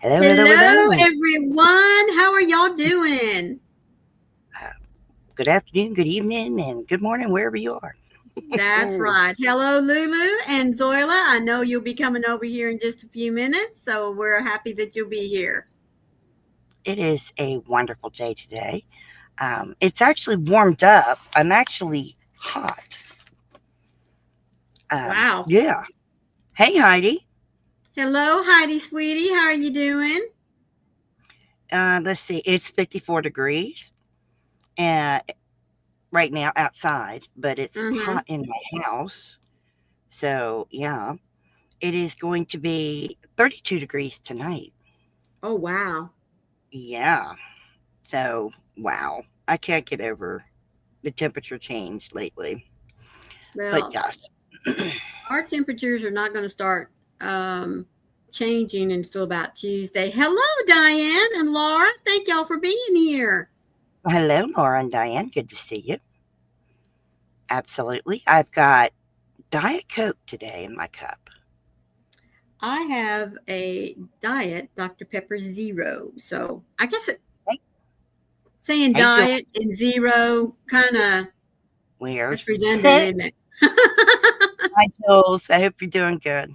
Hello, everyone. How are y'all doing? Good afternoon, good evening, and good morning, wherever you are. That's right. Hello, Lulu and Zoila. I know you'll be coming over here in just a few minutes, so we're happy that you'll be here. It is a wonderful day today. It's actually warmed up. I'm actually hot. Wow. Yeah. Hey, Heidi. Hello, Heidi, sweetie. How are you doing? Let's see. It's 54 degrees right now outside, but it's hot in my house. So, yeah, it is going to be 32 degrees tonight. Oh, wow. Yeah. So, wow. I can't get over the temperature change lately. But Well, yes. our temperatures are not going to start changing until about Tuesday. Hello, Diane and Laura. Thank y'all for being here. Hello, Laura and Diane. Good to see you. Absolutely. I've got Diet Coke today in my cup. I have a Diet Dr. Pepper Zero. So I guess saying diet and zero kind of weird. It's redundant, isn't it? Hi, Jules. I hope you're doing good.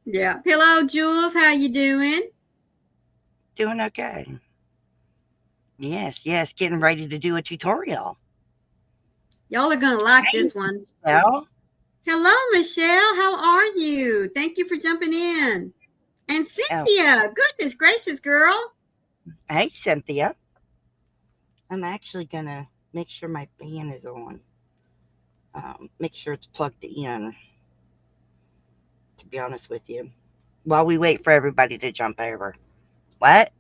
Yeah. Hello, Jules. How you doing? Doing okay. Yes. Getting ready to do a tutorial. Y'all are going to like this one. Well, hello, Michelle. How are you? Thank you for jumping in. And Cynthia. Goodness gracious, girl. Hey, Cynthia. I'm actually going to make sure my fan is on. Make sure it's plugged in, to be honest with you, while we wait for everybody to jump over. What?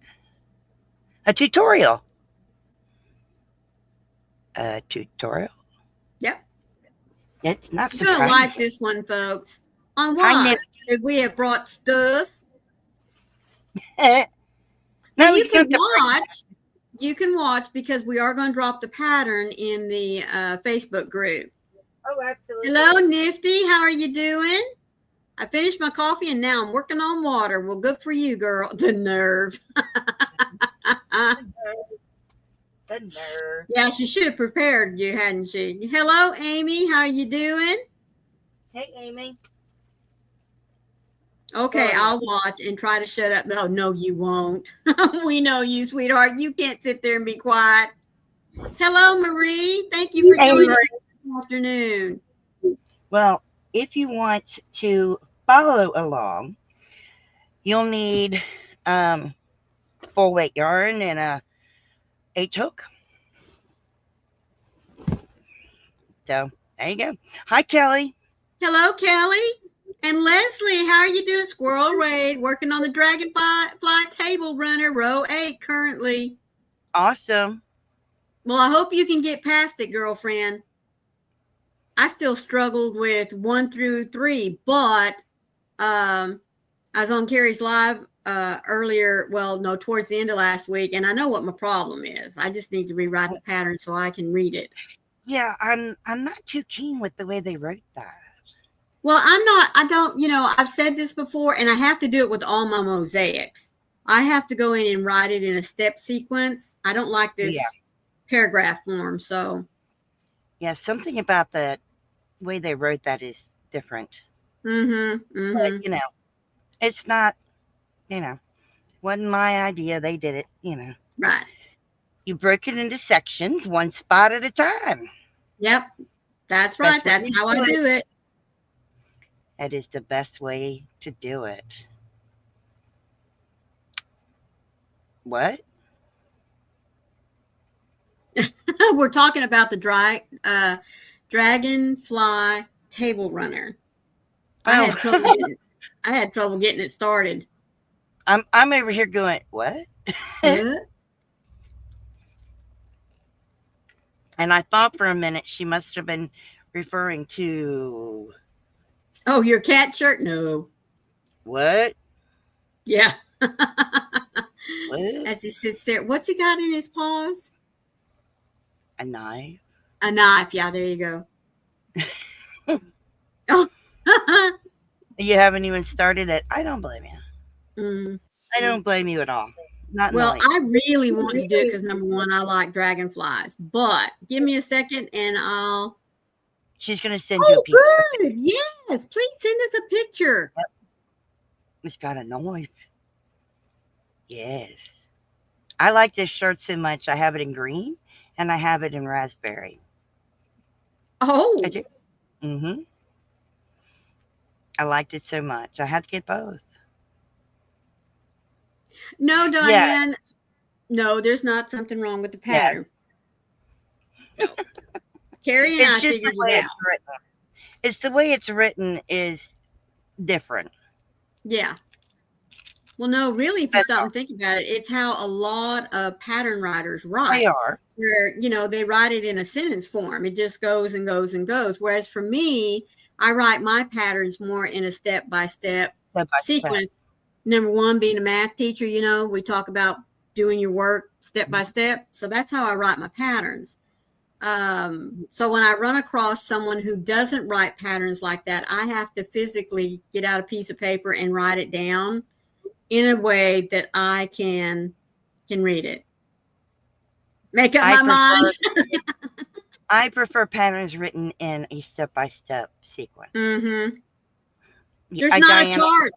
A tutorial. A tutorial? Yep. It's not You're going to like this one, folks. On what? If we have brought stuff. Now you can watch. You can watch because we are going to drop the pattern in the Facebook group. Oh, absolutely. Hello, Nifty. How are you doing? I finished my coffee and now I'm working on water. Well, good for you, girl. The nerve. The nerve. Yeah, she should have prepared you, hadn't she? Hello, Amy. How are you doing? Hey, Amy. Okay, I'll watch and try to shut up. No, you won't. We know you, sweetheart. You can't sit there and be quiet. Hello, Marie. Thank you for joining us this afternoon. Well, if you want to follow along, you'll need full weight yarn and a H hook. So there you go. Hi, Kelly. Hello, Kelly. And Leslie, how are you doing? Squirrel Raid, working on the Dragonfly Table Runner, row 8 currently. Awesome. Well, I hope you can get past it, girlfriend. I still struggled with 1 through 3, but I was on Carrie's live earlier. Well, no, towards the end of last week, and I know what my problem is. I just need to rewrite the pattern so I can read it. Yeah, I'm not too keen with the way they wrote that. Well, I've said this before, and I have to do it with all my mosaics. I have to go in and write it in a step sequence. I don't like this paragraph form, so. Yeah, something about the way they wrote that is different. But, it's not, wasn't my idea. They did it, Right. You broke it into sections, one spot at a time. Yep. That's right. That's how I do it. That is the best way to do it. What? We're talking about the Dragonfly Table Runner. Oh. I had trouble getting it started. I'm over here going, what? What? And I thought for a minute she must have been referring to Oh, your cat shirt? No. what? Yeah. What? As he sits there, what's he got in his paws? A knife? A knife. Yeah, there you go. Oh. You haven't even started it. I don't blame you. Mm. I don't blame you at all. Not Well, knowing. I really want to do it because number one, I like dragonflies. But give me a second and I'll. She's going to send you a Oh, picture. good. Yes. Please send us a picture. Yep. It's got a knife. Yes. I like this shirt so much. I have it in green and I have it in raspberry. Oh. I do. Mm-hmm. I liked it so much. I had to get both. No, Diane. Yeah. No, there's not something wrong with the Yeah. pattern. No. Carrie and It's I just figured the way it it's out. written. It's the way it's written is different. Yeah. Well, no, really, if you That's stop all. and think about it, it's how a lot of pattern writers They write. are. Where, they write it in a sentence form. It just goes and goes and goes. Whereas for me, I write my patterns more in a step-by-step sequence. Number one, being a math teacher, we talk about doing your work step by step. So that's how I write my patterns. So when I run across someone who doesn't write patterns like that, I have to physically get out a piece of paper and write it down in a way that I can read it. Make up my mind. I prefer patterns written in a step-by-step sequence. Mm-hmm. There's not a chart.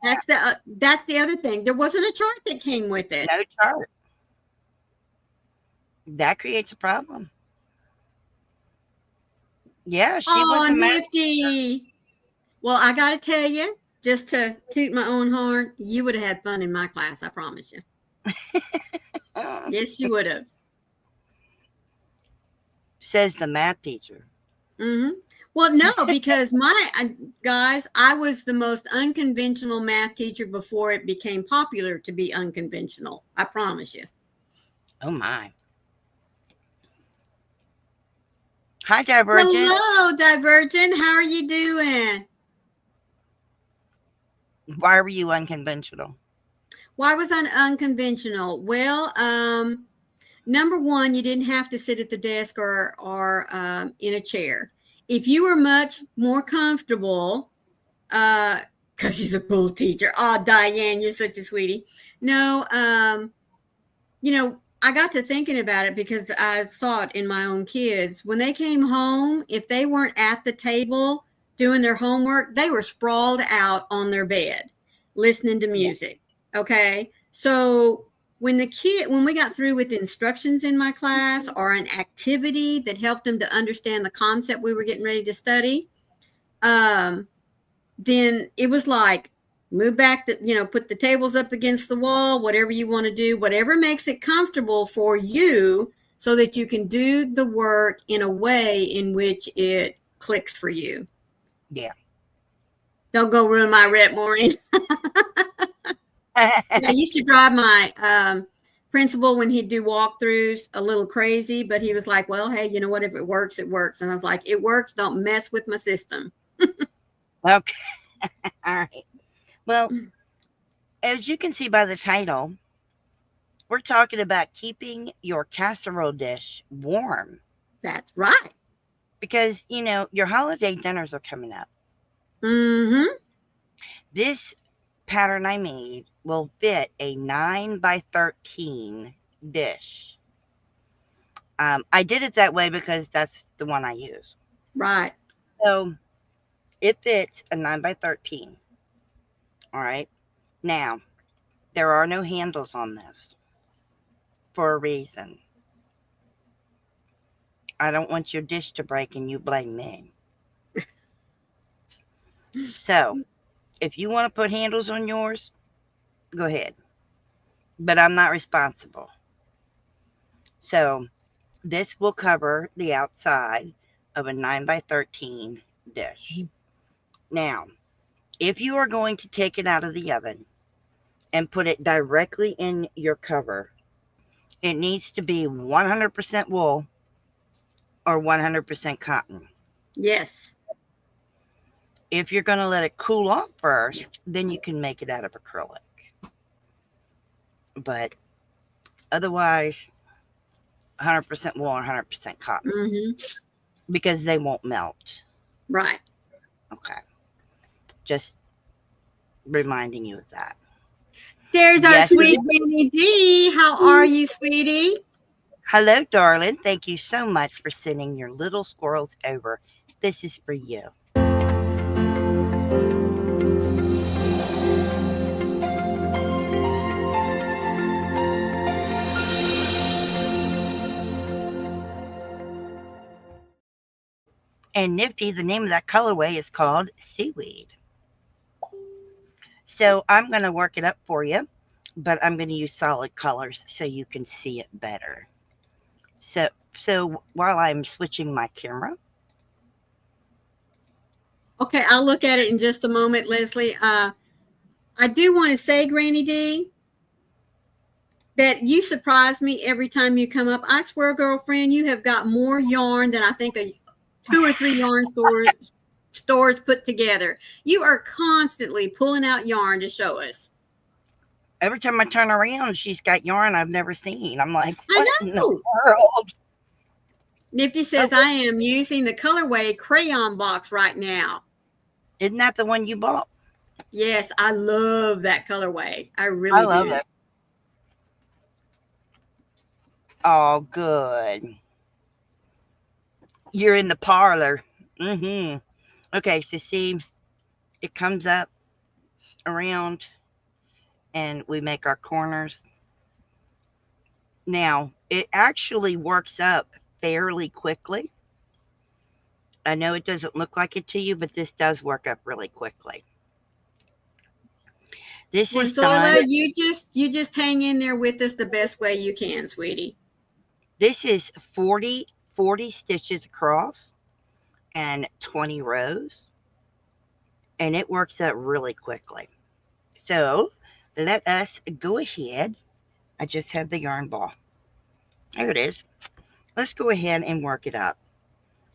That's the other thing. There wasn't a chart that came with it. No chart. That creates a problem. Yeah, she was a nifty. Well, I got to tell you, just to toot my own horn, you would have had fun in my class. I promise you. Yes, you would have. Says the math teacher. Mm-hmm. Well, no, because guys, I was the most unconventional math teacher before it became popular to be unconventional. I promise you. Oh, my. Hi, Divergent. Hello, Divergent. How are you doing? Why were you unconventional? Why was I unconventional? Well, number one, you didn't have to sit at the desk or in a chair. If you were much more comfortable, because she's a cool teacher. Oh, Diane, you're such a sweetie. No, I got to thinking about it because I saw it in my own kids. When they came home, if they weren't at the table doing their homework, they were sprawled out on their bed, listening to music. Yeah. Okay. So when we got through with instructions in my class or an activity that helped them to understand the concept we were getting ready to study, then it was like, move back, put the tables up against the wall, whatever you want to do, whatever makes it comfortable for you so that you can do the work in a way in which it clicks for you. Yeah. Don't go ruin my rep, Maureen. I used to drive my principal when he'd do walkthroughs a little crazy, but he was like, well, hey, you know what? If it works, it works. And I was like, it works. Don't mess with my system. Okay. All right. Well, as you can see by the title, we're talking about keeping your casserole dish warm. That's right. Because, your holiday dinners are coming up. Mm-hmm. This pattern I made will fit a 9x13 dish. I did it that way because that's the one I use. Right. So it fits a 9x13. All right. Now, there are no handles on this for a reason. I don't want your dish to break and you blame me. So, if you want to put handles on yours, go ahead. But I'm not responsible. So, this will cover the outside of a 9x13 dish. Now, if you are going to take it out of the oven and put it directly in your cover, it needs to be 100% wool or 100% cotton. Yes. If you're going to let it cool off first, then you can make it out of acrylic. But otherwise, 100% wool or 100% cotton, because they won't melt. Right. Okay. Just reminding you of that. There's our sweet Granny D. How are you, sweetie? Hello, darling. Thank you so much for sending your little squirrels over. This is for you. And nifty, the name of that colorway is called Seaweed. So I'm going to work it up for you, but I'm going to use solid colors so you can see it better. So while I'm switching my camera. Okay, I'll look at it in just a moment, Leslie. I do want to say, Granny D, that you surprise me every time you come up. I swear, girlfriend, you have got more yarn than I think 2 or 3 yarn stores put together. You are constantly pulling out yarn to show us. Every time I turn around, she's got yarn I've never seen. I'm like, what I know. in the world? Nifty says, I am using the colorway crayon box right now. Isn't that the one you bought? Yes, I love that colorway. I really love do. it. Oh, good. You're in the parlor. Okay, so see, it comes up around and we make our corners. Now, it actually works up fairly quickly. I know it doesn't look like it to you, but this does work up really quickly. This is Soila, you just hang in there with us the best way you can, sweetie. This is 40 stitches across and 20 rows, and it works out really quickly. So let us go ahead. I just have the yarn ball. There it is. Let's go ahead and work it up.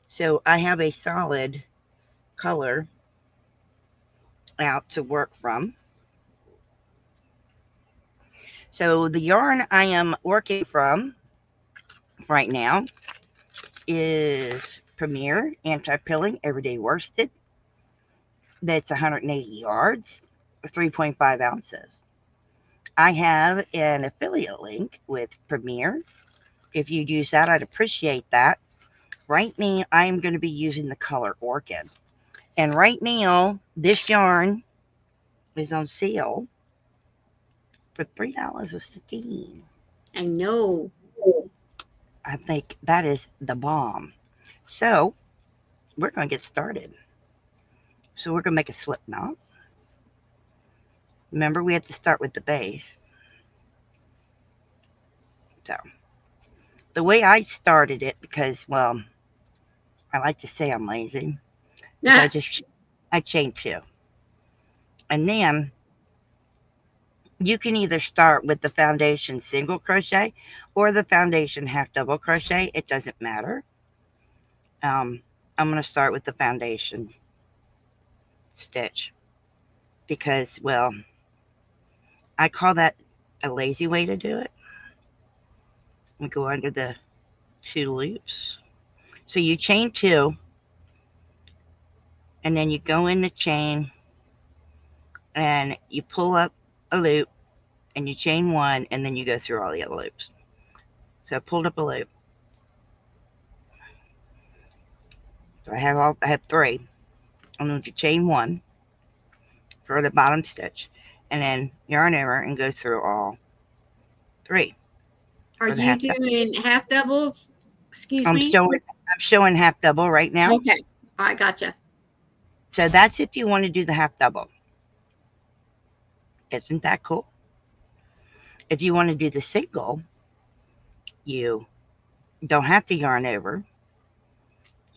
So I have a solid color out to work from. So the yarn I am working from right now is Premier Anti-Pilling Everyday Worsted. That's 180 yards, 3.5 ounces. I have an affiliate link with Premier. If you use that, I'd appreciate that. Right now, I'm going to be using the color Orchid. And right now, this yarn is on sale for $3 a skein. I know. I think that is the bomb. So we're going to get started. So we're going to make a slip knot. Remember, we have to start with the base. So the way I started it, because, well, I like to say I'm lazy. Yeah. I chain 2. And then you can either start with the foundation single crochet or the foundation half double crochet. It doesn't matter. I'm going to start with the foundation stitch because, well, I call that a lazy way to do it. We go under the 2 loops. So you chain 2 and then you go in the chain and you pull up a loop and you chain 1 and then you go through all the other loops. So I pulled up a loop. So I have 3. I'm going to chain 1 for the bottom stitch and then yarn over and go through all 3. Are you doing half doubles? Excuse me? I'm showing half double right now. Okay. All right, gotcha. So that's if you want to do the half double. Isn't that cool? If you want to do the single, you don't have to yarn over.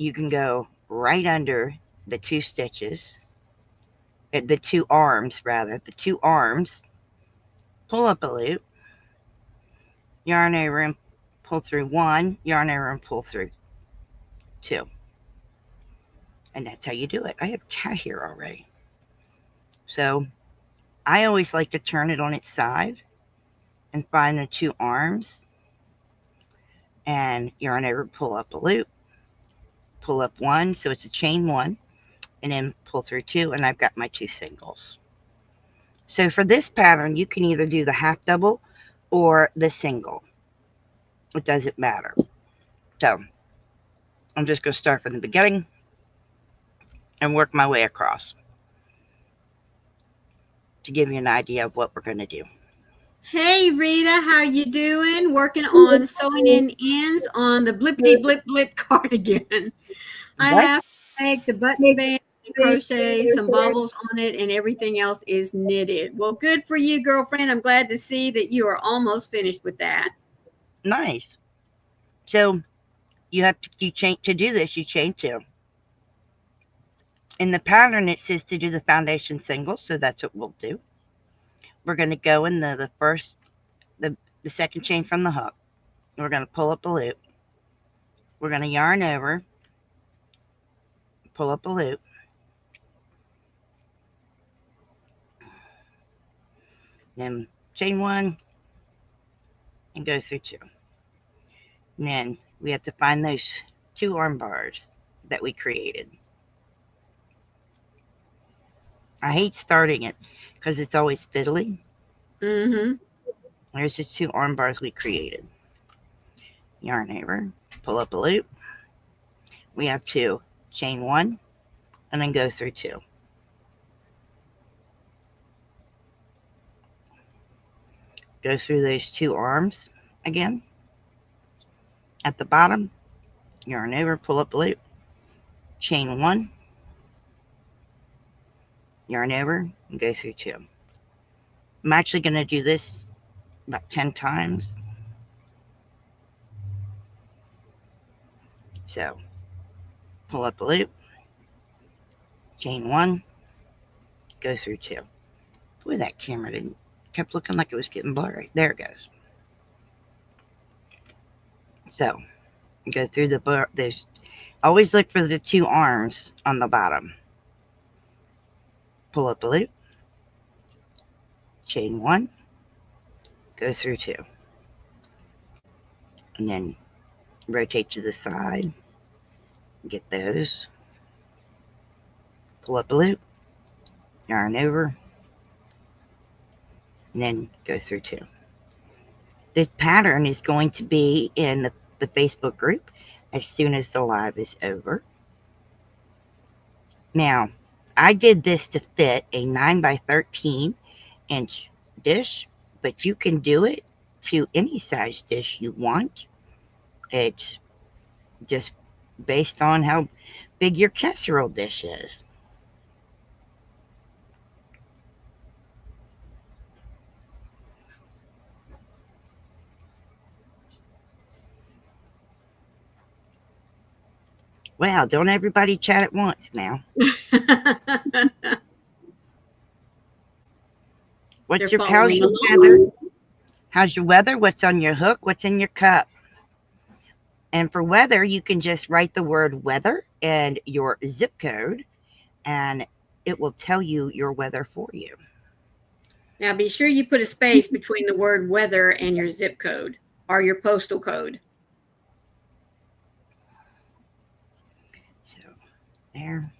you can go right under the 2 stitches, the 2 arms rather, the 2 arms, pull up a loop, yarn over and pull through 1, yarn over and pull through 2. And that's how you do it. I have cat here already. So I always like to turn it on its side and find the 2 arms and yarn over, pull up a loop, pull up 1, so it's a chain 1, and then pull through 2, and I've got my 2 singles. So for this pattern, you can either do the half double or the single. It doesn't matter. So I'm just going to start from the beginning and work my way across to give you an idea of what we're going to do. Hey Rita, how you doing? Working on sewing in ends on the blippity blip blip cardigan. I What? have to make the button band, crochet, some bobbles on it, and everything else is knitted. Well, good for you, girlfriend. I'm glad to see that you are almost finished with that. Nice. So you chain to do this, you chain 2. In the pattern, it says to do the foundation single, so that's what we'll do. We're going to go in the second chain from the hook. We're going to pull up a loop. We're going to yarn over, pull up a loop, then chain 1 and go through 2. And then we have to find those 2 arm bars that we created. I hate starting it because it's always fiddly. Mm-hmm. There's the 2 arm bars we created. Yarn over, pull up a loop. We have to chain 1 and then go through 2. Go through those 2 arms again. At the bottom, yarn over, pull up a loop, chain 1, yarn over, and go through 2. I'm actually going to do this about 10 times. So pull up a loop, chain 1, go through 2. Boy, that camera kept looking like it was getting blurry. There it goes. So go through always look for the 2 arms on the bottom. Pull up a loop, chain 1, go through 2. And then rotate to the side, get those. Pull up a loop, yarn over, and then go through 2. This pattern is going to be in the Facebook group as soon as the live is over. Now, I did this to fit a 9 by 13 inch dish, but you can do it to any size dish you want. It's just based on how big your casserole dish is. Wow, don't everybody chat at once now. How's your weather? How's your weather? What's on your hook? What's in your cup? And for weather, you can just write the word weather and your zip code, and it will tell you your weather for you. Now, be sure you put a space between the word weather and your zip code or your postal code. So there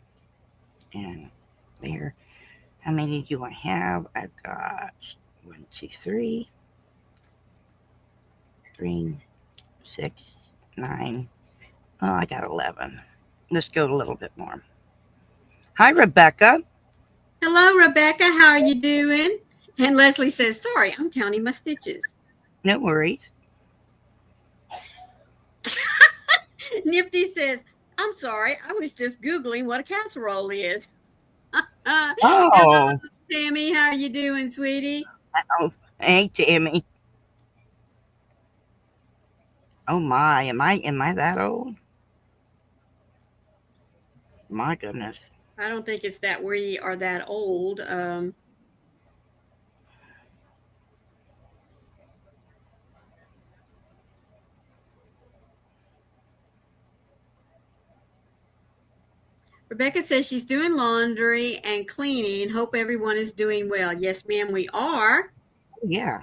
and there. How many do I have? I've got 1, 2, 3, 6, 9. Oh, I got 11. Let's go a little bit more. Hi, Rebecca. Hello, Rebecca. How are you doing? And Leslie says, sorry, I'm counting my stitches. No worries. Nifty says, I'm sorry, I was just Googling what a casserole is. Oh. Hello, Tammy. How are you doing, sweetie? Oh, hey, Tammy. Oh my, am I that old? My goodness. I don't think it's that we are that old. Rebecca says she's doing laundry and cleaning. Hope everyone is doing well. Yes, ma'am, we are. Yeah.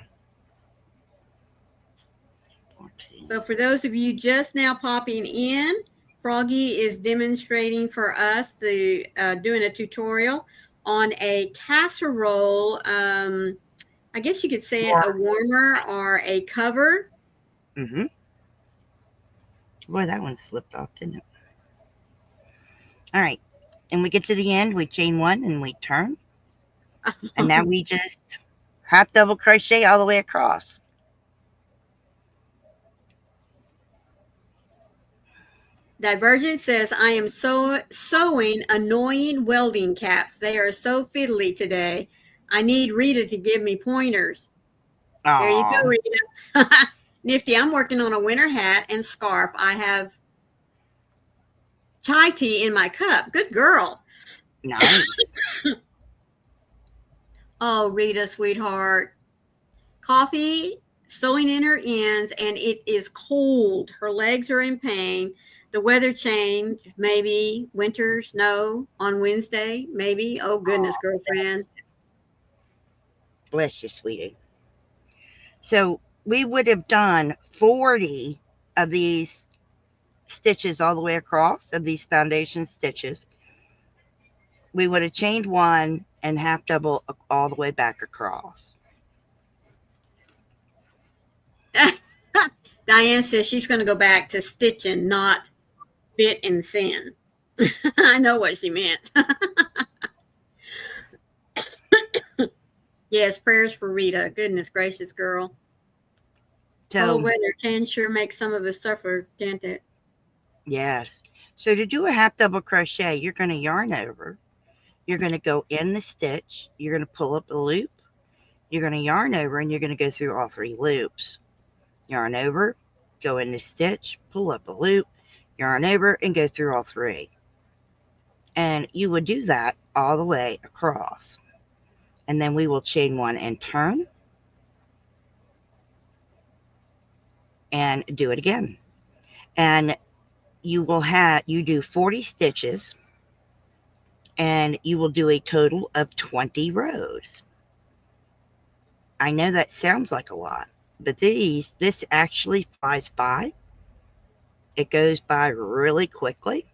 14. So for those of you just now popping in, Froggy is demonstrating for us doing a tutorial on a casserole. I guess you could say it a warmer or a cover. Mm-hmm. Boy, that one slipped off, didn't it? All right. And we get to the end, we chain one and we turn. And now we just half double crochet all the way across. Divergent says, I am sewing annoying welding caps. They are so fiddly today. I need Rita to give me pointers. Aww. There you go, Rita. Nifty, I'm working on a winter hat and scarf. I have chai tea in my cup. Good girl. Nice. Oh, Rita, sweetheart. Coffee sewing in her ends, and it is cold. Her legs are in pain. The weather changed. Maybe winter, snow on Wednesday. Maybe. Oh, goodness, girlfriend. Bless you, sweetie. So we would have done 40 of these stitches all the way across, of these foundation stitches. We would have chained one and half double all the way back across. Diane says she's going to go back to stitching, not bit and sin. I know what she meant. Yes, prayers for Rita. Goodness gracious, girl. So, cold weather can sure make some of us suffer, can't it? yes. So to do a half double crochet, you're going to yarn over. You're going to go in the stitch. You're going to pull up a loop. You're going to yarn over, and you're going to go through all 3 loops. Yarn over, go in the stitch, pull up a loop, yarn over, and go through all 3. And you would do that all the way across. And then we will chain one and turn and do it again. And you do 40 stitches, and you will do a total of 20 rows. I know that sounds like a lot, but this actually flies by. It goes by really quickly.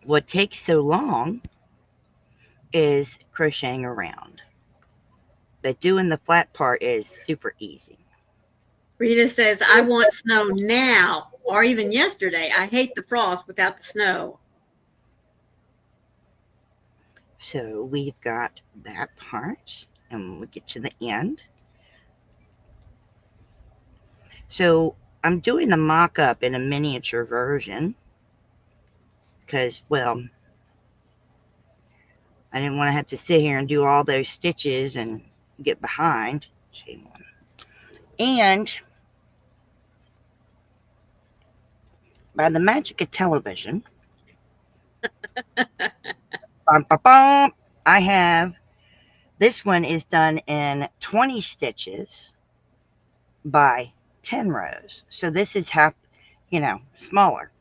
What takes so long is crocheting around, but doing the flat part is super easy. Rita says, I want snow now, or even yesterday. I hate the frost without the snow. So we've got that part, and we get to the end. So I'm doing the mock-up in a miniature version because, well, I didn't want to have to sit here and do all those stitches and get behind. Chain one. And by the magic of television, I have, this one is done in 20 stitches by 10 rows. So this is half, smaller.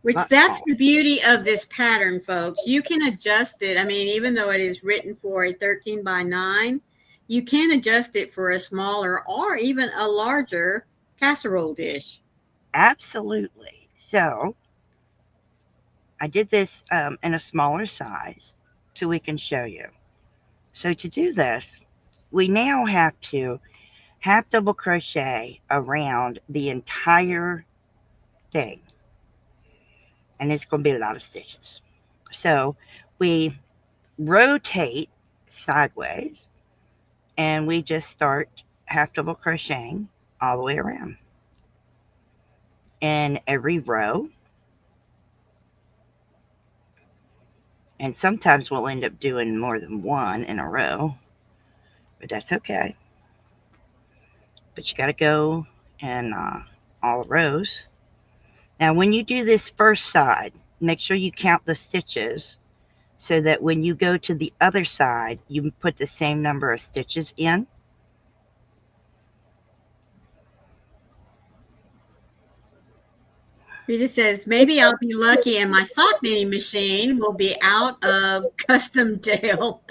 Which that's the beauty of this pattern, folks. You can adjust it. I mean, even though it is written for a 13 by 9, you can adjust it for a smaller or even a larger casserole dish. Absolutely. So I did this in a smaller size so we can show you. So to do this, we now have to half double crochet around the entire thing. And it's going to be a lot of stitches. So we rotate sideways, and we just start half double crocheting all the way around in every row. And sometimes we'll end up doing more than one in a row, but that's okay. But you got to go in all the rows Now, when you do this first side, make sure you count the stitches so that when you go to the other side, you put the same number of stitches in. Rita says, maybe I'll be lucky and my sock knitting machine will be out of custom jail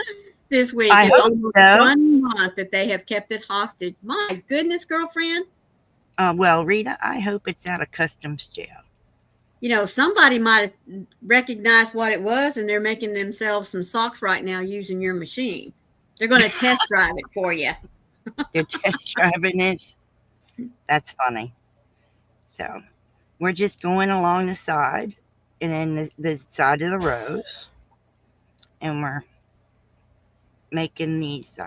this week. I It's hope almost so. 1 month that they have kept it hostage. My goodness, girlfriend. Well, Rita, I hope it's out of customs jail. You know, somebody might have recognized what it was and they're making themselves some socks right now using your machine. They're going to test drive it for you. They're test driving it. That's funny. So we're just going along the side and then the side of the rows, and we're making these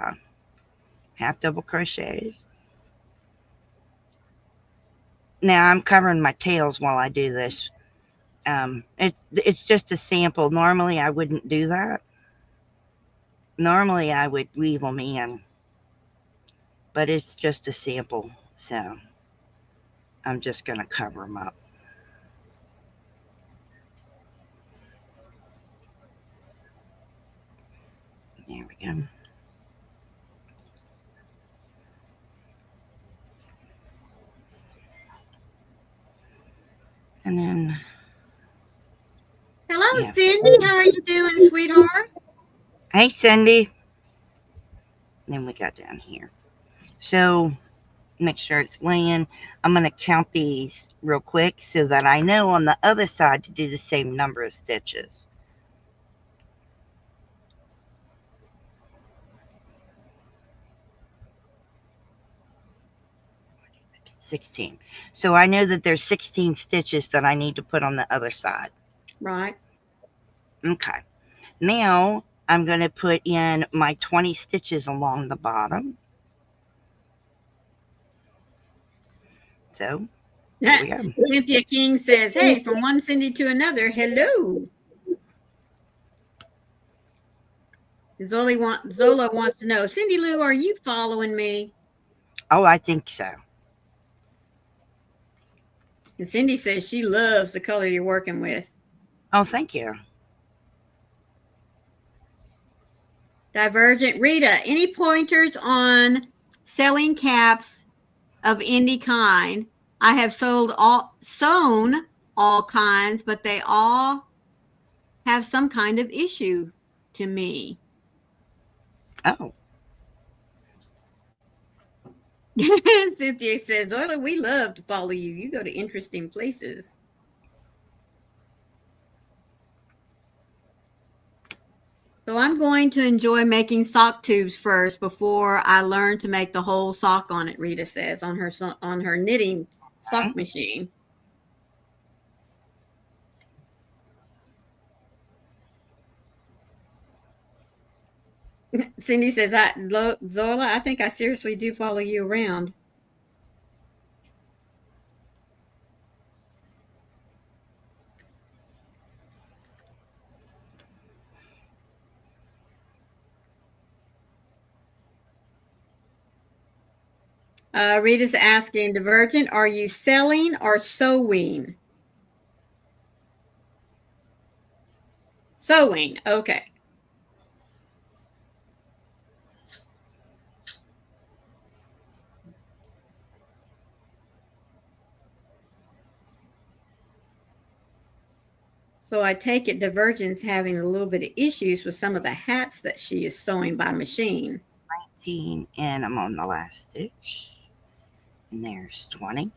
half double crochets. Now I'm covering my tails while I do this. It's just a sample. Normally I wouldn't do that. Normally I would weave them in, but it's just a sample, so I'm just going to cover them up. There we go. And then, Hello, yeah. Cindy. How are you doing, sweetheart? Hey, Cindy. Then we got down here. So make sure it's laying. I'm going to count these real quick so that I know on the other side to do the same number of stitches. $16. So I know that there's 16 stitches that I need to put on the other side. Right. Okay. Now I'm going to put in my 20 stitches along the bottom. So here we go. Cynthia King says, hey, from one Cindy to another, hello. Zola wants to know, Cindy Lou, are you following me? Oh, I think so. And Cindy says she loves the color you're working with. Oh, thank you. Divergent. Rita, any pointers on selling caps of any kind? I have sewn all kinds, but they all have some kind of issue to me. Oh. Cynthia says, Zoila, we love to follow you. You go to interesting places. So I'm going to enjoy making sock tubes first before I learn to make the whole sock on it, Rita says, on her knitting sock machine. Cindy says, Zola, I think I seriously do follow you around. Rita's asking, Divergent, are you selling or sewing? Sewing, okay. So I take it Divergent's having a little bit of issues with some of the hats that she is sewing by machine. 19, and I'm on the last stitch. And there's 20.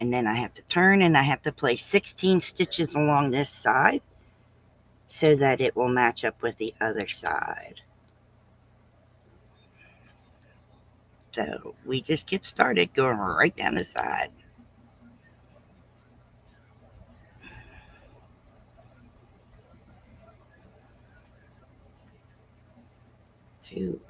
And then I have to turn and I have to place 16 stitches along this side so that it will match up with the other side. So we just get started going right down the side. 2.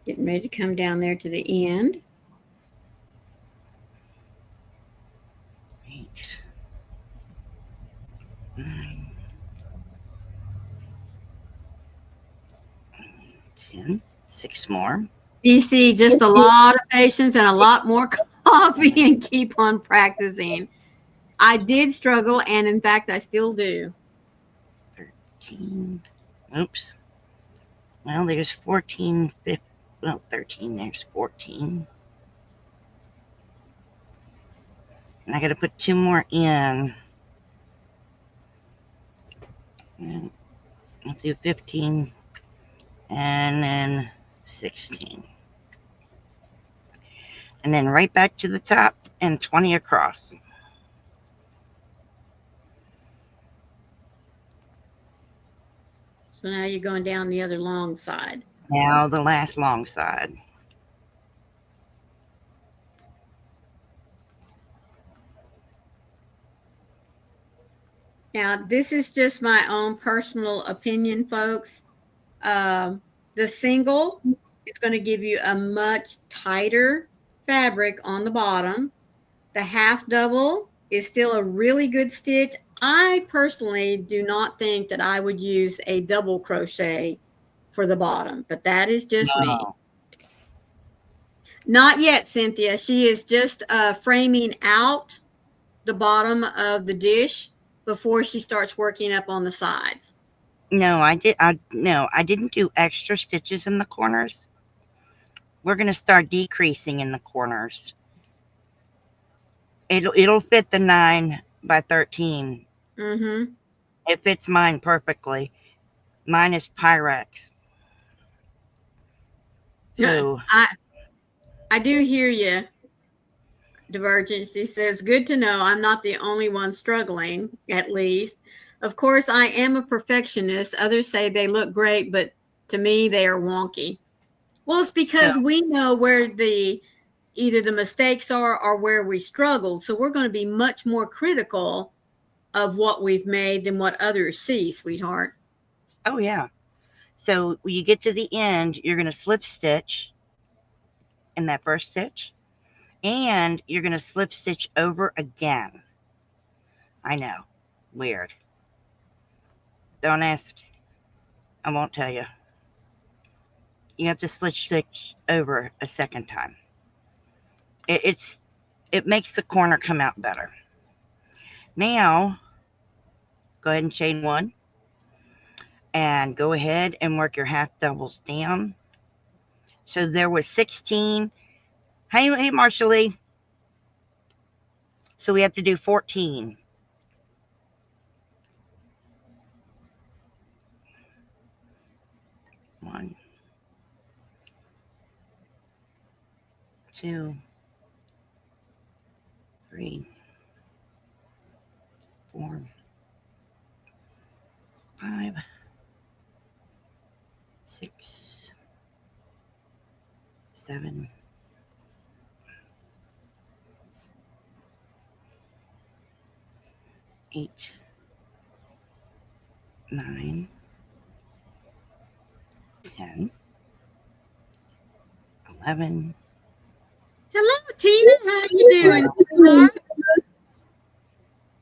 Getting ready to come down there to the end. 8, 9, 10, 6 more. You see, just a lot of patience and a lot more coffee and keep on practicing. I did struggle, and in fact, I still do. 13. Oops. Well, there's 14, 15, well, 13, there's 14. And I got to put 2 more in. And let's do 15 and then 16. And then right back to the top and 20 across. So now you're going down the other long side. Now the last long side. Now, this is just my own personal opinion, folks. The single is going to give you a much tighter fabric on the bottom. The half double is still a really good stitch. I personally do not think that I would use a double crochet for the bottom, but that is just me. Not yet, Cynthia. She is just framing out the bottom of the dish before she starts working up on the sides. No, I didn't do extra stitches in the corners. We're going to start decreasing in the corners. It'll fit the 9 by 13. Mm-hmm. It fits mine perfectly. Mine is Pyrex. So I do hear you. Divergence. She says, good to know I'm not the only one struggling, at least. Of course, I am a perfectionist. Others say they look great, but to me, they are wonky. Well, it's because we know where either the mistakes are or where we struggled. So we're going to be much more critical of what we've made than what others see, sweetheart. Oh, yeah. So when you get to the end, you're going to slip stitch in that first stitch. And you're going to slip stitch over again. I know. Weird. Don't ask. I won't tell you. You have to slip stitch over a second time. It makes the corner come out better. Now, go ahead and chain 1. And go ahead and work your half doubles down. So there was 16. Hey, Marshall. So we have to do 14. 1, 2, 3, 4, 5, 6, 7, 8, 9, 10, 11. Hello, Tina. How you doing?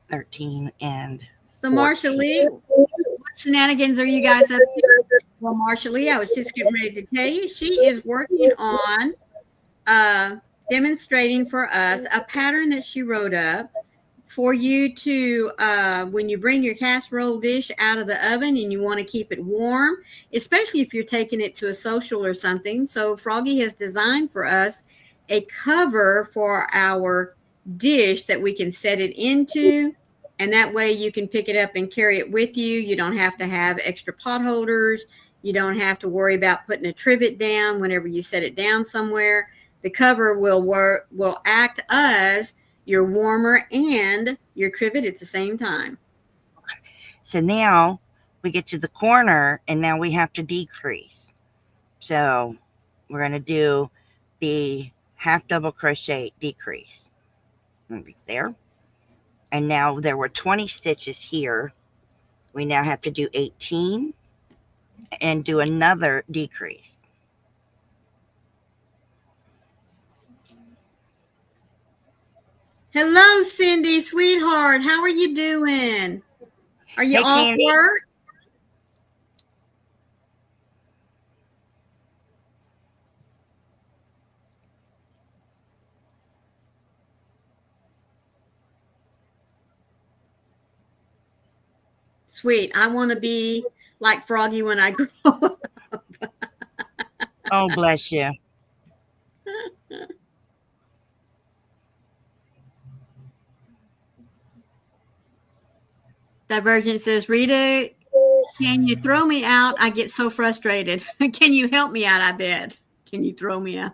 13 and so, Marcia Lee, what shenanigans are you guys up to? Well, Marcia Lee, I was just getting ready to tell you, she is working on demonstrating for us a pattern that she wrote up for you to, when you bring your casserole dish out of the oven and you want to keep it warm, especially if you're taking it to a social or something. So Froggy has designed for us a cover for our dish that we can set it into. And that way you can pick it up and carry it with you. You don't have to have extra pot holders. You don't have to worry about putting a trivet down whenever you set it down somewhere. The cover will act as your warmer and your trivet at the same time. So now we get to the corner and now we have to decrease. So we're going to do the half double crochet decrease. Right there. And now there were 20 stitches here. We now have to do 18 and do another decrease. Hello, Cindy, sweetheart. How are you doing? Are you Hey, off Candy. work? Sweet. I want to be like Froggy when I grow up. Oh, bless you. Divergent says, Rita, can you throw me out? I get so frustrated. Can you help me out? I bet. Can you throw me out?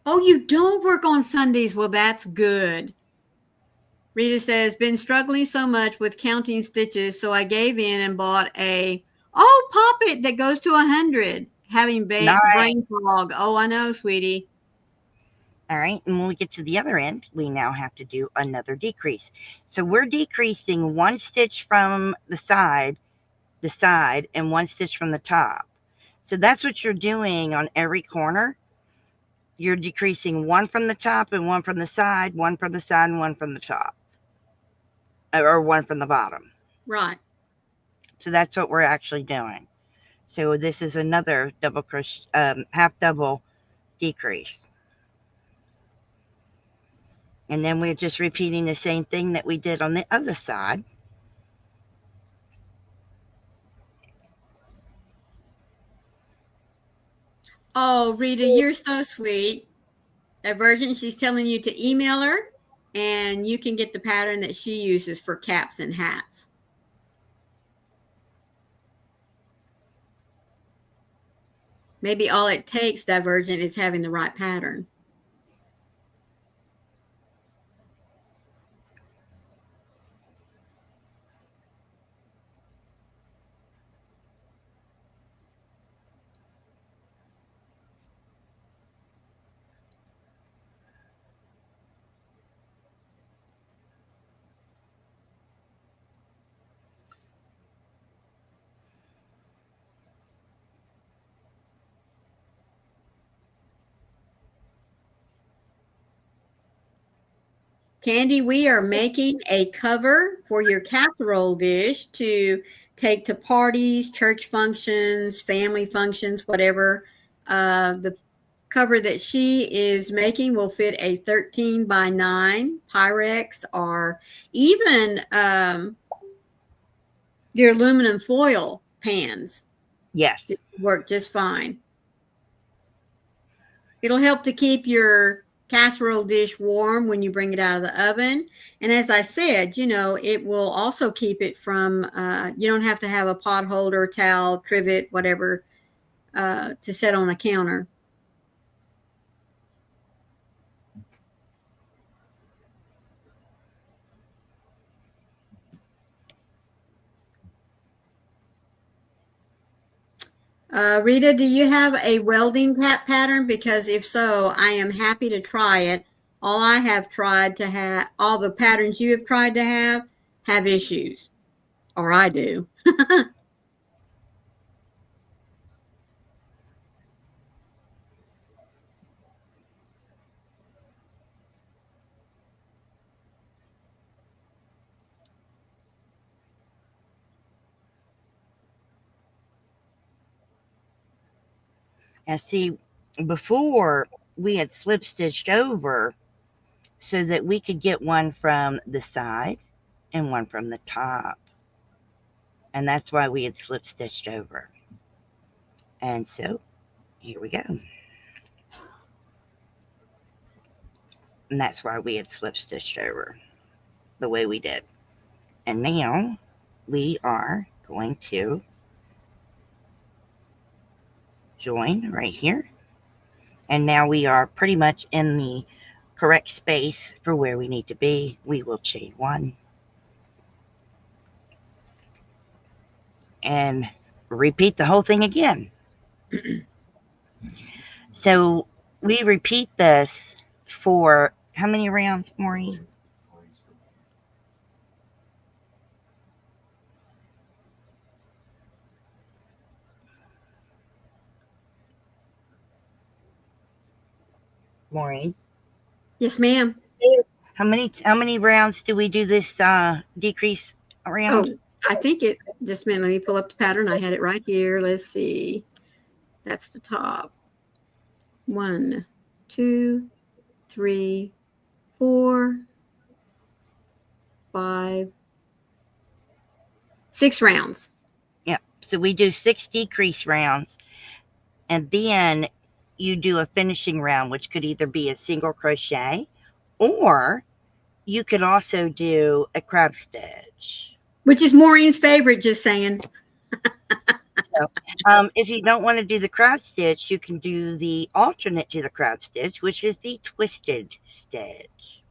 Oh, you don't work on Sundays? Well, that's good. Rita says, been struggling so much with counting stitches, so I gave in and bought a, Poppet that goes to 100, having brain fog. Oh, I know, sweetie. All right, and when we get to the other end, we now have to do another decrease. So we're decreasing one stitch from the side, and one stitch from the top. So that's what you're doing on every corner. You're decreasing one from the top and one from the side, one from the side and one from the top, or one from the bottom. Right. So that's what we're actually doing. So this is another double crochet, half double decrease. And then we're just repeating the same thing that we did on the other side. Oh, Rita, you're so sweet. Divergent, she's telling you to email her, and you can get the pattern that she uses for caps and hats. Maybe all it takes, Divergent, is having the right pattern. Candy, we are making a cover for your casserole dish to take to parties, church functions, family functions, whatever. The cover that she is making will fit a 13 by 9 Pyrex, or even your aluminum foil pans. Yes. Work just fine. It'll help to keep your casserole dish warm when you bring it out of the oven. And as I said, it will also keep it from, you don't have to have a pot holder, towel, trivet, whatever, to set on a counter. Rita, do you have a welding pattern? Because if so, I am happy to try it. All I have tried to have, all the patterns you have tried to have issues, or I do. And see, before we had slip stitched over so that we could get one from the side and one from the top. And that's why we had slip stitched over. And so here we go. And that's why we had slip stitched over the way we did. And now we are going to join right here. And now we are pretty much in the correct space for where we need to be. We will chain one and repeat the whole thing again. So we repeat this for how many rounds, Maureen? Maureen. Yes, ma'am. How many rounds do we do this decrease around? Oh, I think it just a minute. Let me pull up the pattern. I had it right here. Let's see. That's the top. 1, 2, 3, 4, 5, 6 rounds. Yeah. So we do 6 decrease rounds, and then you do a finishing round, which could either be a single crochet, or you could also do a crab stitch. Which is Maureen's favorite, just saying. So, if you don't want to do the crab stitch, you can do the alternate to the crab stitch, which is the twisted stitch.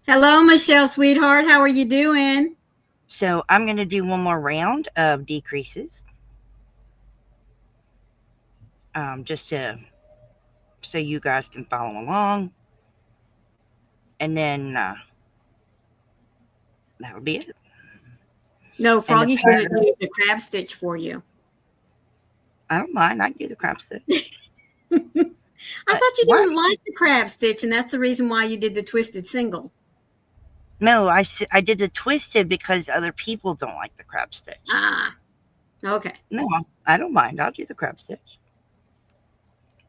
Hello, Michelle, sweetheart. How are you doing? So I'm going to do one more round of decreases, just to so you guys can follow along, and then that'll be it. No, And the Froggy's going to do the crab stitch for you. I don't mind. I can do the crab stitch. I thought you didn't like the crab stitch, and that's the reason why you did the twisted single. No, I did the twisted because other people don't like the crab stitch. Ah, okay. No, I don't mind. I'll do the crab stitch.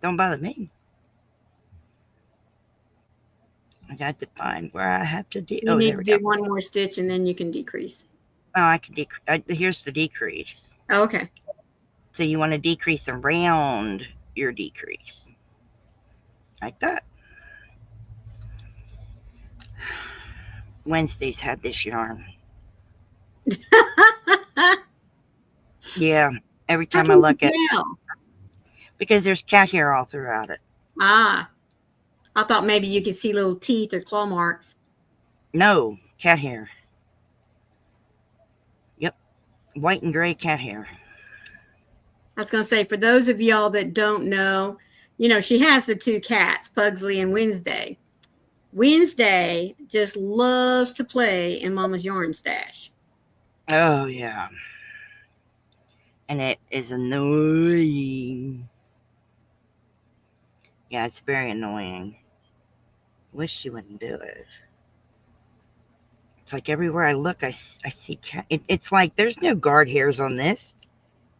Don't bother me. I got to find where I have to do. You need there to we do go. one more stitch, and then you can decrease. Oh, I can decrease. Here's the decrease. Okay. So you want to decrease around your decrease, like that. Wednesday's had this yarn. Yeah, every time I look at it, because there's cat hair all throughout it. Ah, I thought maybe you could see little teeth or claw marks. No, cat hair. Yep, white and gray cat hair. I was going to say, for those of y'all that don't know, you know, she has the 2 cats, Pugsley and Wednesday. Wednesday just loves to play in Mama's yarn stash. Oh, yeah. And it is annoying. Yeah, it's very annoying. Wish she wouldn't do it. It's like everywhere I look, I see cat. It's like there's no guard hairs on this.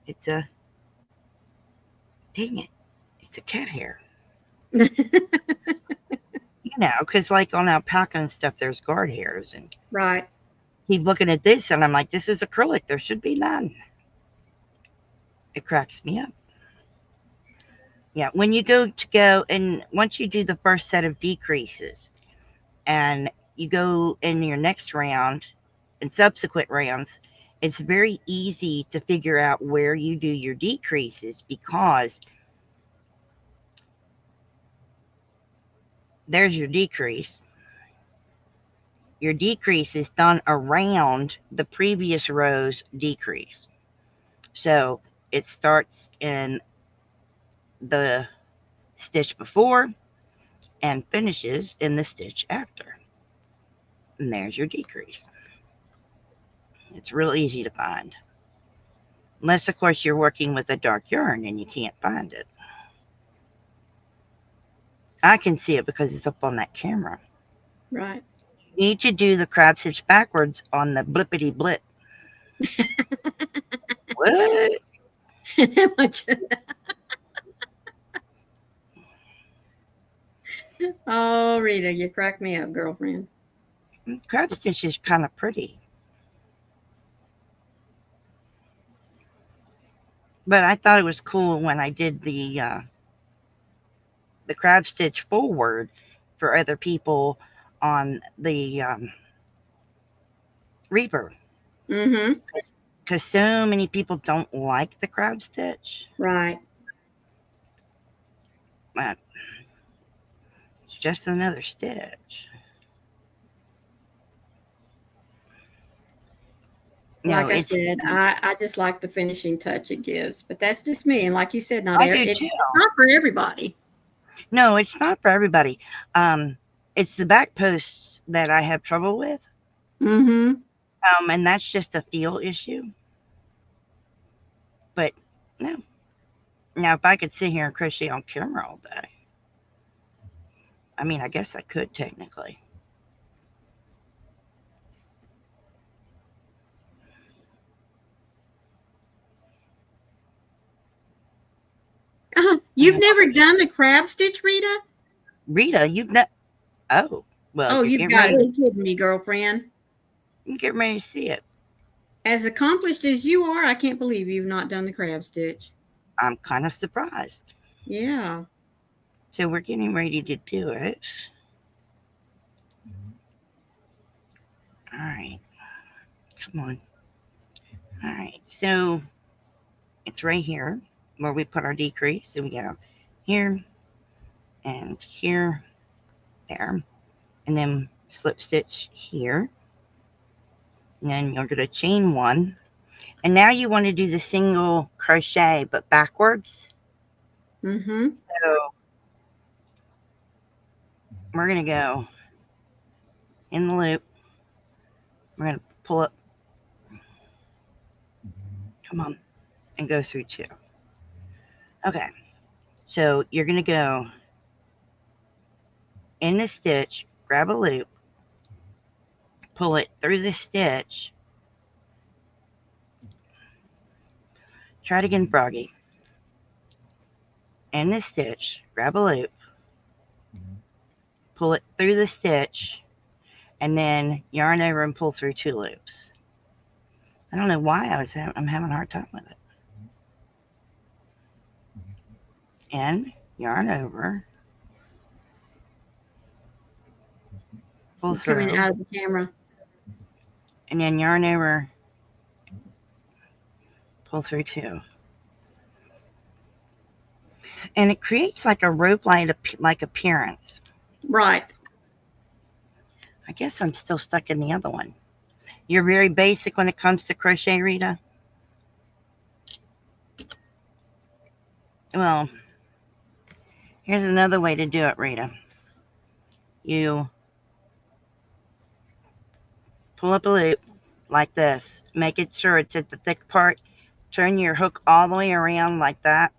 It's a, dang it, it's a cat hair. Because like on alpaca and stuff, there's guard hairs. And Right. keep looking at this, and I'm like, this is acrylic. There should be none. It cracks me up. Yeah, when you go and once you do the first set of decreases, and you go in your next round and subsequent rounds, it's very easy to figure out where you do your decreases, because there's your decrease. Your decrease is done around the previous row's decrease. So it starts in the stitch before and finishes in the stitch after. And there's your decrease. It's real easy to find. Unless, of course, you're working with a dark yarn and you can't find it. I can see it because it's up on that camera. Right. You need to do the crab stitch backwards on the blippity blip. What? Oh, Rita, you crack me up, girlfriend. Crab stitch is kind of pretty. But I thought it was cool when I did the crab stitch forward for other people on the Reaper. Mm-hmm. Because so many people don't like the crab stitch. Right. But it's just another stitch. Like I said, I just like the finishing touch it gives, but that's just me. And like you said, it's not for everybody. No, it's not for everybody. It's the back posts that I have trouble with. Mm-hmm. And that's just a feel issue. But no. Now, if I could sit here and crochet on camera all day, I mean, I guess I could technically. You've never done the crab stitch, Rita? Rita, you've not. Oh, well, Oh, you're you've getting got to ready. be kidding me, girlfriend. You're getting ready to see it. As accomplished as you are, I can't believe you've not done the crab stitch. I'm kind of surprised. Yeah. So we're getting ready to do it. All right. Come on. All right. So it's right here where we put our decrease. So we go here and here, there, and then slip stitch here. And then you're going to chain one. And now you want to do the single crochet, but backwards. Mm-hmm. So we're going to go in the loop. We're going to pull up. Come on. And go through two. Okay. So you're going to go in the stitch, grab a loop, pull it through the stitch. Try it again, Froggy. In the stitch, grab a loop, pull it through the stitch, and then yarn over and pull through two loops. I don't know why I'm having a hard time with it. And yarn over, pull You're coming through, out of the camera. and then yarn over, pull through two. And it creates like a rope-like appearance. Right. I guess I'm still stuck in the other one. You're very basic when it comes to crochet, Rita? Well, here's another way to do it, Rita. You pull up a loop like this. Make it sure it's at the thick part. Turn your hook all the way around like that.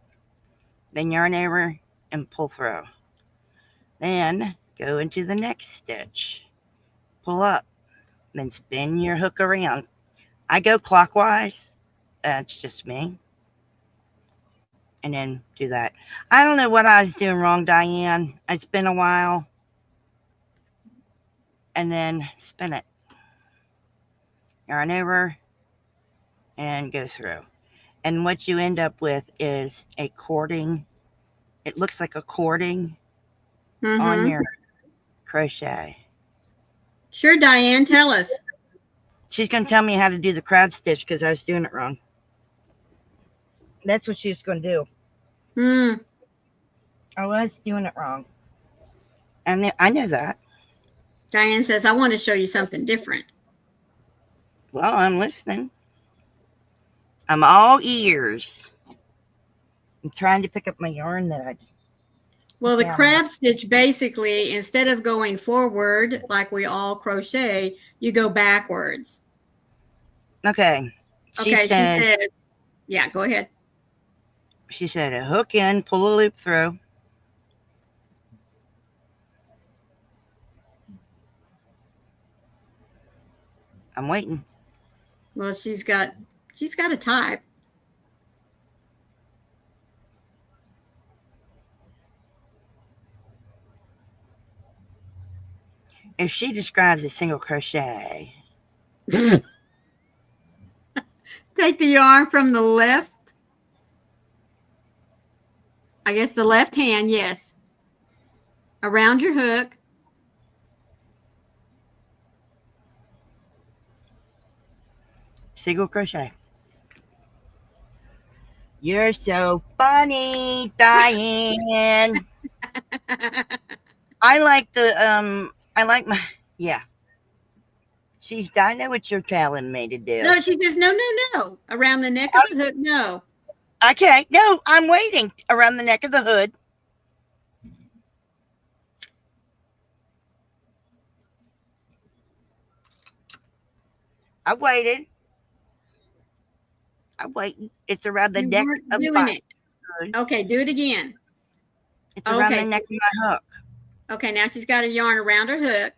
Then yarn over and pull through. Then go into the next stitch. Pull up. Then spin your hook around. I go clockwise. That's just me. And then do that. I don't know what I was doing wrong, Diane. It's been a while. And then spin it. Yarn over and go through. And what you end up with is a cording. It looks like a cording on Mm-hmm. your crochet. Sure, Diane, tell us. She's going to tell me how to do the crab stitch because I was doing it wrong. That's what she was going to do. I was doing it wrong. And I know that. Diane says, I want to show you something different. Well, I'm listening. I'm all ears. I'm trying to pick up my yarn that I... Well, the crab stitch, basically, instead of going forward like we all crochet, you go backwards. Okay. She said, yeah, go ahead. She said a hook in, pull a loop through. I'm waiting. Well, she's got to type. If she describes a single crochet... Take the yarn from the left. I guess the left hand, yes. Around your hook. Single crochet. You're so funny, Diane. I like my, yeah. I know what you're telling me to do. No, she says, no. Around the neck of the hook, no. Okay, no, I'm waiting. Around the neck of the hood. I waited. I'm waiting. It's around the neck of my hood. Okay, do it again. It's around the neck of my hook. Okay, now she's got a yarn around her hook.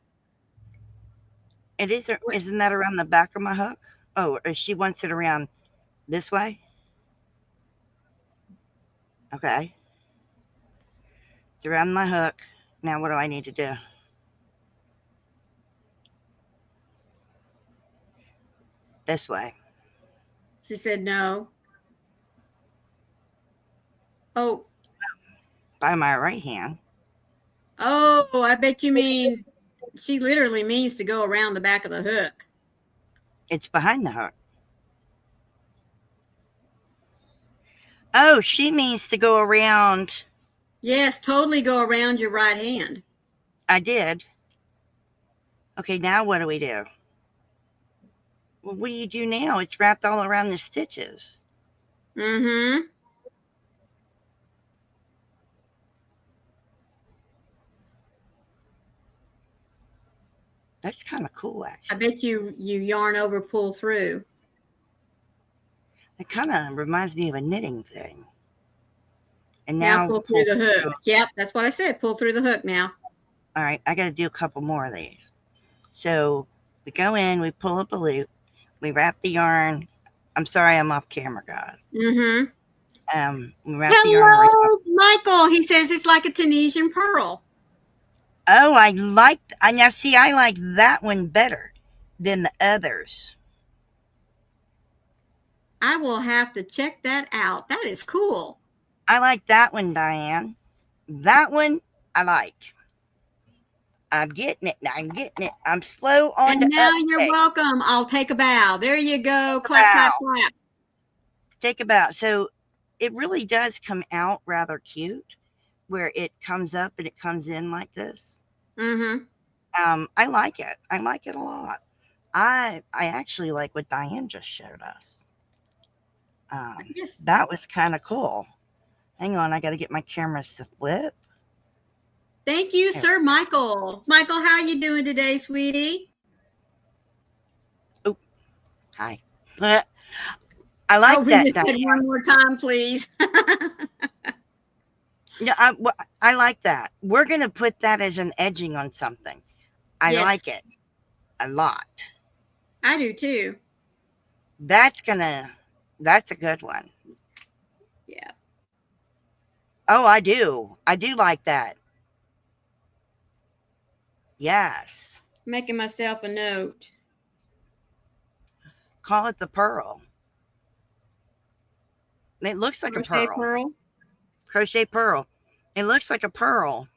It isn't that around the back of my hook? Oh, or she wants it around this way? Okay. It's around my hook. Now what do I need to do? This way. She said no. Oh. By my right hand. Oh, I bet you mean she literally means to go around the back of the hook. It's behind the hook. Oh, she means to go around. Yes, totally go around your right hand. I did. Okay, now what do we do? Well, what do you do now? It's wrapped all around the stitches. Mm-hmm. That's kind of cool, I actually. bet you yarn over, pull through. It kind of reminds me of a knitting thing. And Now now pull through pull the hook. through. Yep, that's what I said. Pull through the hook now. All right, I got to do a couple more of these. So we go in, we pull up a loop, we wrap the yarn. I'm sorry, I'm off camera, guys. Mm-hmm. We wrap the yarn around. Hello, Michael. He says it's like a Tunisian pearl. Oh, I like. Now see, I like that one better than the others. I will have to check that out. That is cool. I like that one, Diane. That one I like. I'm getting it. I'm getting it. I'm slow on And the now uptake. you're welcome. I'll take a bow. There you go. Take a Clap, clap, bow. clap. Take a bow. So it really does come out rather cute, where it comes up and it comes in like this. Mm-hmm. I like it. I like it a lot. I actually like what Diane just showed us. Yes. That was kind of cool. Hang on, I got to get my cameras to flip. Thank you, Sir Michael. Michael, how you doing today, sweetie? Oh, hi. I like we that, just Diane. said one more time, please. Yeah, I like that. We're going to put that as an edging on something. I Yes. like it a lot. I do too. That's a good one. Yeah. Oh, I do. I do like that. Yes. Making myself a note. Call it the pearl. It looks like Crochet a pearl. pearl. Crochet pearl. It looks like a pearl.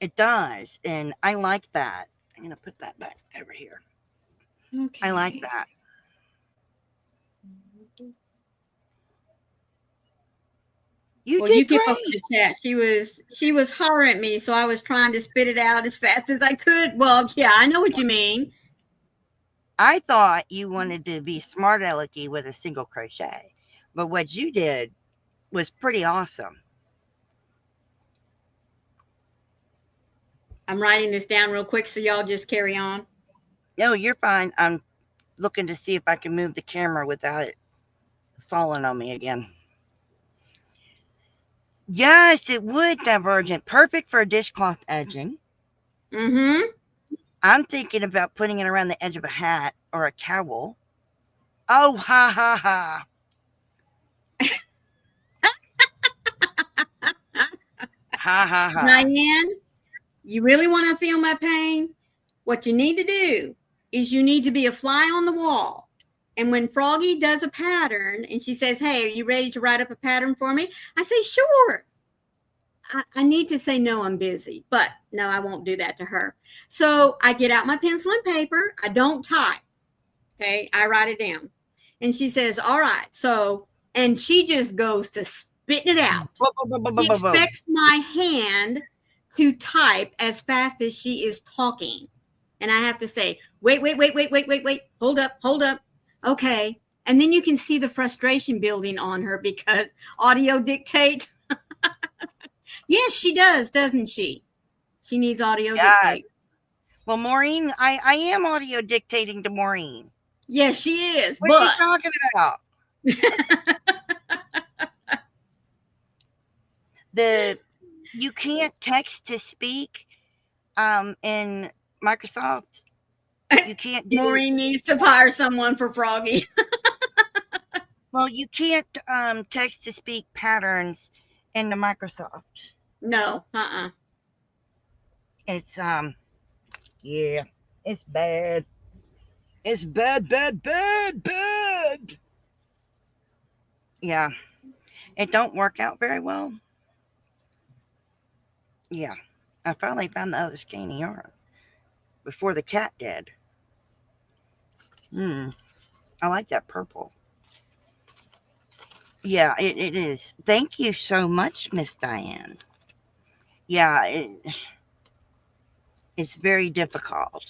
It does. And I like that. I'm going to put that back over here. Okay. I like that. You did keep great. up with the chat. She was hollering at me, so I was trying to spit it out as fast as I could. Well, yeah, I know what you mean. I thought you wanted to be smart alecky with a single crochet, but what you did was pretty awesome. I'm writing this down real quick, so y'all just carry on. No, you're fine. I'm looking to see if I can move the camera without it falling on me again. Yes, it would, Divergent. Perfect for a dishcloth edging. Mm-hmm. I'm thinking about putting it around the edge of a hat or a cowl. Oh, ha, ha, ha. Ha, ha, ha. Diane, you really want to feel my pain? What you need to do is you need to be a fly on the wall. And when Froggy does a pattern and she says, hey, are you ready to write up a pattern for me? I say, sure. I need to say, no, I'm busy. But no, I won't do that to her. So I get out my pencil and paper. I don't type. Okay. I write it down. And she says, all right. So, and she just goes to spitting it out. She expects my hand to type as fast as she is talking. And I have to say, wait. Hold up. Okay. And then you can see the frustration building on her because audio dictate. Yes, she does, doesn't she? She needs audio dictate. Well, Maureen, I am audio dictating to Maureen. Yes, she is. What are you talking about? You can't text to speak in Microsoft. You can't do. Maureen needs to hire someone for Froggy. Well, you can't text to speak patterns into Microsoft. No, It's yeah, it's bad. It's bad, bad, bad, bad. Yeah, it don't work out very well. Yeah, I finally found the other skeiny yarn before the cat did. I like that purple. Yeah, it is. Thank you so much, Miss Diane. Yeah, it's very difficult.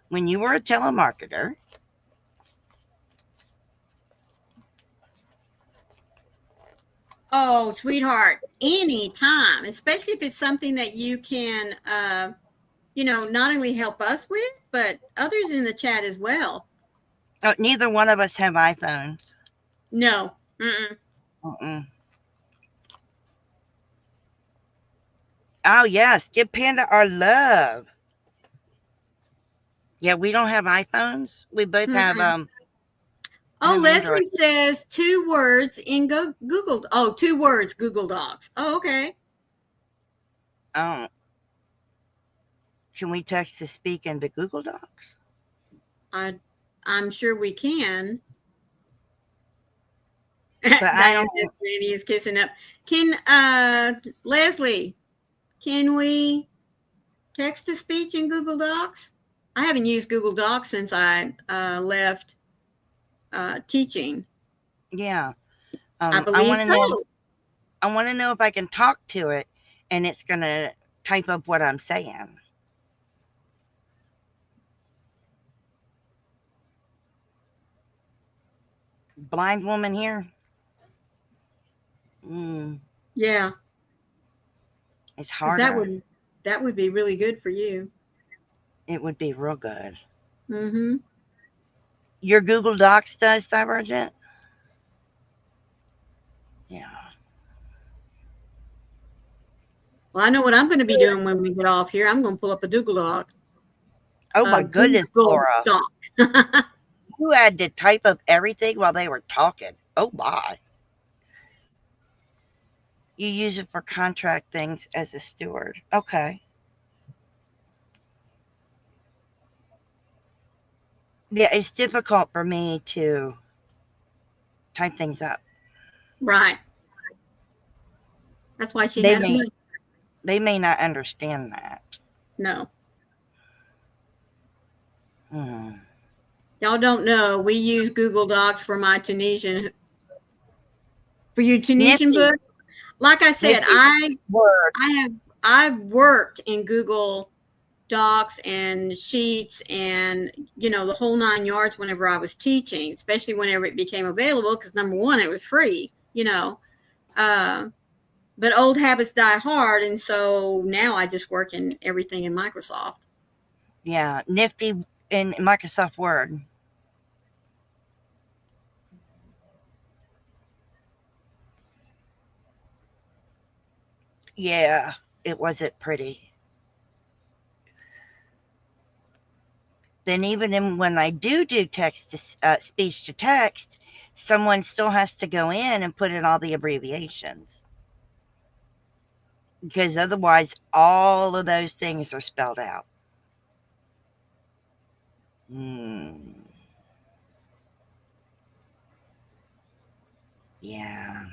When you were a telemarketer, Oh, sweetheart, anytime, especially if it's something that you can, not only help us with, but others in the chat as well. neither one of us have iPhones. No. Mm-mm. Mm-mm. Oh, yes, give Panda our love. Yeah, we don't have iPhones. We both have Mm-mm. Oh, have Android. Leslie says 2 words in Google. Oh, 2 words, Google Docs. Oh, okay. Oh, can we text to speak into Google Docs? I'm sure we can. But I Diane don't. says Randy is kissing up. Can Leslie, can we text to speech in Google Docs? I haven't used Google Docs since I left teaching. Yeah. I I believe want to know. so. I want to know if I can talk to it, and it's gonna type up what I'm saying. Blind woman here. Yeah, It's because harder. that would be really good for you. It would be real good. Mm-hmm. Your Google Docs does, Divergent? Yeah. Well, I know what I'm going to be doing when we get off here. I'm going to pull up a Google Doc. Oh my goodness, Google Laura. Doc. You had to type up everything while they were talking. Oh my. You use it for contract things as a steward. Okay. Yeah, it's difficult for me to type things up. Right. That's why she They has may me. they may not understand that. No. Hmm. Y'all don't know. We use Google Docs for my Tunisian, for you Tunisian Nifty, book. Like I said, nifty word. I've worked in Google Docs and Sheets and the whole 9 yards whenever I was teaching, especially whenever it became available, because number one, it was free. But old habits die hard, and so now I just work in everything in Microsoft. Yeah, nifty in Microsoft Word. Yeah, it wasn't pretty. Then even when I do text to speech to text, someone still has to go in and put in all the abbreviations because otherwise all of those things are spelled out. Mm. Yeah.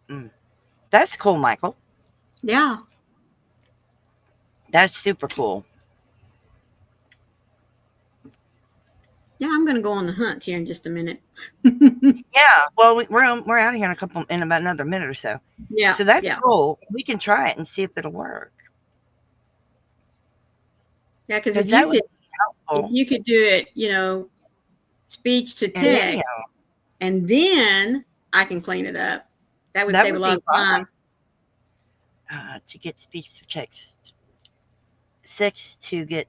Mm. That's cool, Michael. Yeah. That's super cool. Yeah, I'm going to go on the hunt here in just a minute. Yeah. Well, we're out of here in about another minute or so. Yeah. So that's Yeah. cool. We can try it and see if it'll work. Yeah, because Because that would be if helpful. you could do it, speech to And text, video. and then I can clean it up. That would That save a would lot be of fun. time. To get speech to text. 6 to get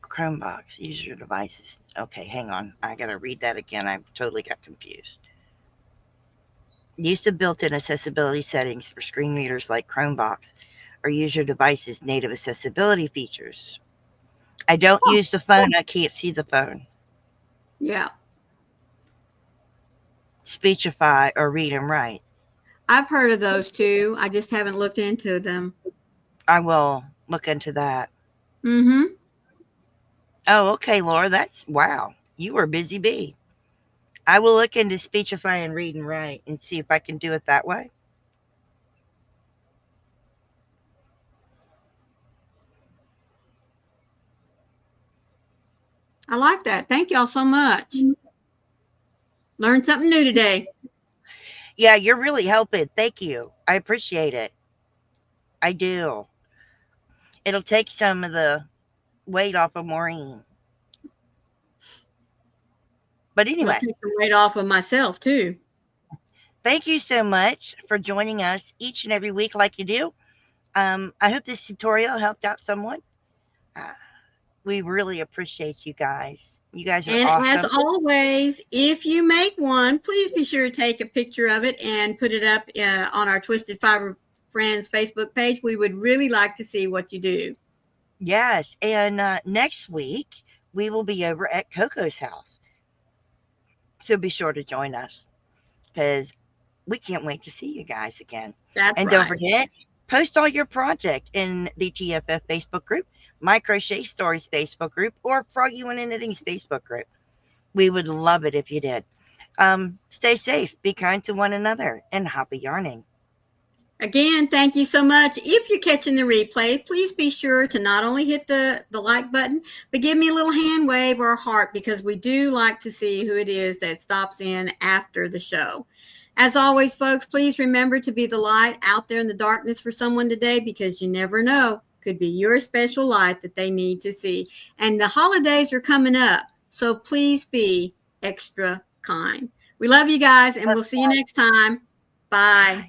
Chromebox, use your devices. Okay, hang on. I gotta read that again. I totally got confused. Use the built-in accessibility settings for screen readers like Chromebox, or use your device's native accessibility features. I don't use the phone. I can't see the phone. Yeah. Speechify or read and write. I've heard of those too. I just haven't looked into them. I will look into that. Mm-hmm. Oh, okay, Laura. That's wow. You are a busy bee. I will look into Speechify and read and write and see if I can do it that way. I like that. Thank y'all so much. Learned something new today. Yeah, you're really helping. Thank you. I appreciate it. I do. It'll take some of the weight off of Maureen. But It'll anyway, take some weight off of myself too. thank you so much for joining us each and every week like you do. I hope this tutorial helped out someone. Uh, we really appreciate you guys. You guys are And as awesome. always, if you make one, please be sure to take a picture of it and put it up on our Twisted Fiber Friends Facebook page. We would really like to see what you do. Yes. And next week, we will be over at Coco's house. So be sure to join us because we can't wait to see you guys again. That's And don't right. forget, post all your project in the TFF Facebook group, My Crochet Stories Facebook group, or Froggy One and Knitting's Facebook group. We would love it if you did. Stay safe, be kind to one another, and happy yarning. Again, thank you so much. If you're catching the replay, please be sure to not only hit the like button, but give me a little hand wave or a heart because we do like to see who it is that stops in after the show. As always, folks, please remember to be the light out there in the darkness for someone today because you never know. Could be your special light that they need to see. And the holidays are coming up, so please be extra kind. We love you guys, and we'll see you next time. Bye.